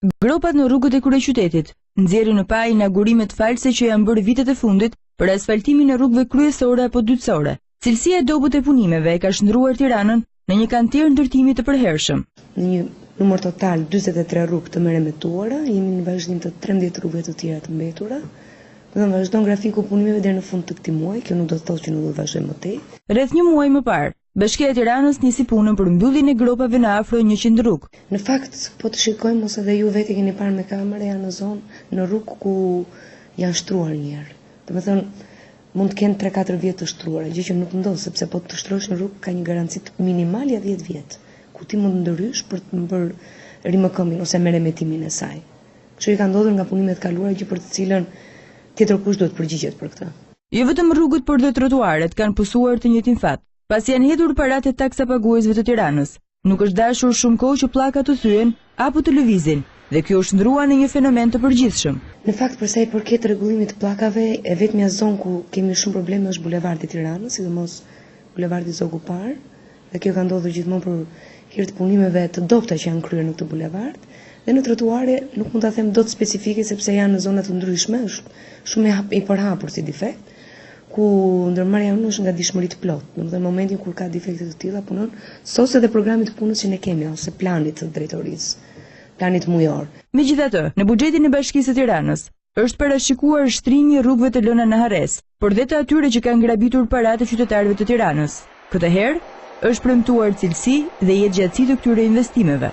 Gropat në rrugët e kryeqytetit nxjerrin në pa inaugurimet false që janë bërë vitet e fundit për asfaltimin e rrugëve kryesore apo dytësore. Cilësia e dobët e punimeve e ka shndruar Tiranën në një kantier ndërtimi të përhershëm. Në një numër total 43 rrugë të merrementuara, jemi në vazhdim të 13 rrugëve të tjera të mbetura. Do vazhdon grafiku punimeve deri në fund të këtij muaji, kjo nuk do të thotë që nuk do të vazhdojmë më tej. Rreth një muaj më parë, Bashkia e Tiranës nisi punën për mbylljen e gropave në afro 100 rrugë. Në fakt, po të shikojmë ose edhe ju vetë keni parë me kamerë, janë në zonë në rrugë ku janë shtruar një herë. Domethënë, mund të kenë 3-4 vjet të shtruara, gjë që nuk ndodh, sepse po të shtrosh në rrugë ka një garanci minimale 10 vjet, ku ti mund ndrysh për të bërë rimëkëmbin ose merremetimin e saj. Kështu i ka ndodhur nga punimet kaluara, gjë për të cilën tjetër kush duhet përgjigjet për këtë. Jo vetëm rrugët, por dhe trotuaret kanë pësuar të njëjtin fat. Pasi janë hedhur paratë e taksapaguesve të Tiranës, nuk është dashur shumë kohë që pllakat të thyen apo të lëvizin, dhe kjo është ndrua në një fenomen të përgjithshëm. Në fakt, për sa i përket rregullimit të pllakave, e vetmja zonë ku kemi shumë probleme është bulevardi i Tiranës, sidomos bulevardi Zogu Par, dhe kjo ka ndodhur gjithmonë për hir të punimeve të dobta që janë kryer në këtë bulevard, dhe në trotuare nuk mund ta them dot specifike sepse janë në zona të ndryshme, është shumë i përhapur si defekt, ku ndërmarrja jonë është nga dishmëri të plotë. Domethënë në momentin kur ka defekte të tilla punon sos edhe programit të punës që ne kemi ose planit të drejtorisë, planit mujor. Megjithatë, në buxhetin e Bashkisë së Tiranës është parashikuar shtrimi i rrugëve të lëna në harres, por dhe të atyre që kanë grabitur paratë e qytetarëve të Tiranës. Këtë herë është premtuar cilësi dhe jetëgjatësi të këtyre investimeve.